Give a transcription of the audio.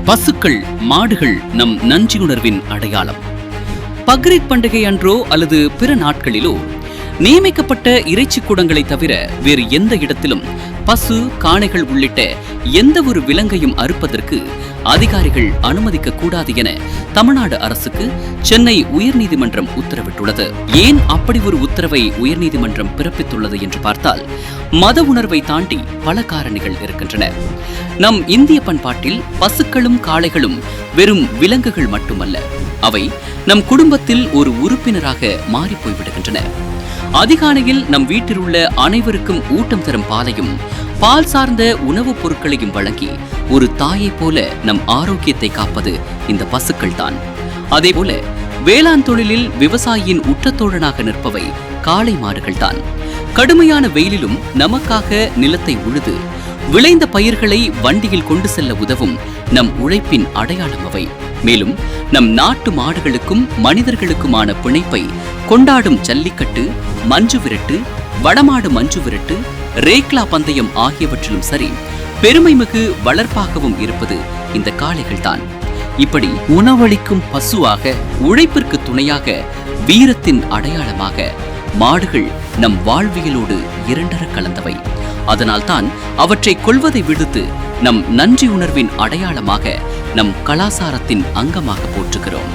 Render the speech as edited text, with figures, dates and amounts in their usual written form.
பசுக்கள், மாடுகள் நம் நன்றியுணர்வின் அடையாளம். பக்ரீத் பண்டிகை அன்றோ அல்லது பிற நாட்களிலோ நியமிக்கப்பட்ட இறைச்சி கூடங்களை தவிர வேறு எந்த இடத்திலும் பசு, காளைகள் உள்ளிட்ட எந்த ஒரு விலங்கையும் அறுப்பதற்கு அதிகாரிகள் அனுமதிக்க கூடாது என தமிழ்நாடு அரசுக்கு சென்னை உயர்நீதிமன்றம் உத்தரவிட்டுள்ளது. ஏன் அப்படி ஒரு உத்தரவை உயர்நீதிமன்றம் பிறப்பித்துள்ளது என்று பார்த்தால், மத உணர்வை தாண்டி பல காரணிகள் இருக்கின்றன. நம் இந்திய பண்பாட்டில் பசுக்களும் காளைகளும் வெறும் விலங்குகள் மட்டுமல்ல, அவை நம் குடும்பத்தில் ஒரு உறுப்பினராக மாறிப்போய் விடுகின்றன. அதிகாலையில் நம் வீட்டில் உள்ள அனைவருக்கும் ஊட்டம் தரும் பாலையும் பால் சார்ந்த உணவுப் பொருட்களையும் வழங்கி ஒரு தாயை போல நம் ஆரோக்கியத்தை காப்பது இந்த பசுக்கள் தான். அதேபோல வேளாண் தொழிலில் விவசாயியின் உற்றத்தோழனாக நிற்பவை காளை மாடுகள் தான். கடுமையான வெயிலிலும் நமக்காக நிலத்தை உழுது விளைந்த பயிர்களை வண்டியில் கொண்டு செல்ல உதவும் நம் உழைப்பின் அடையாளம் அவை. மேலும் நம் நாட்டு மாடுகளுக்கும் மனிதர்களுக்குமான பிணைப்பை கொண்டாடும் ஜல்லிக்கட்டு, மஞ்சு விரட்டு, வடமாடு மஞ்சு விரட்டு, ரேக்லா பந்தயம் ஆகியவற்றிலும் சரி, பெருமைமிகு வளர்ப்பாகவும் இருப்பது இந்த காளைகள் தான். இப்படி உணவளிக்கும் பசுவாக, உழைப்பிற்கு துணையாக, வீரத்தின் அடையாளமாக மாடுகள் நம் வாழ்வியலோடு இரண்டர கலந்தவை. அதனால்தான் அவற்றை கொல்வதை விடுத்து நம் நன்றி உணர்வின் அடையாளமாக, நம் கலாசாரத்தின் அங்கமாக போற்றுகிறோம்.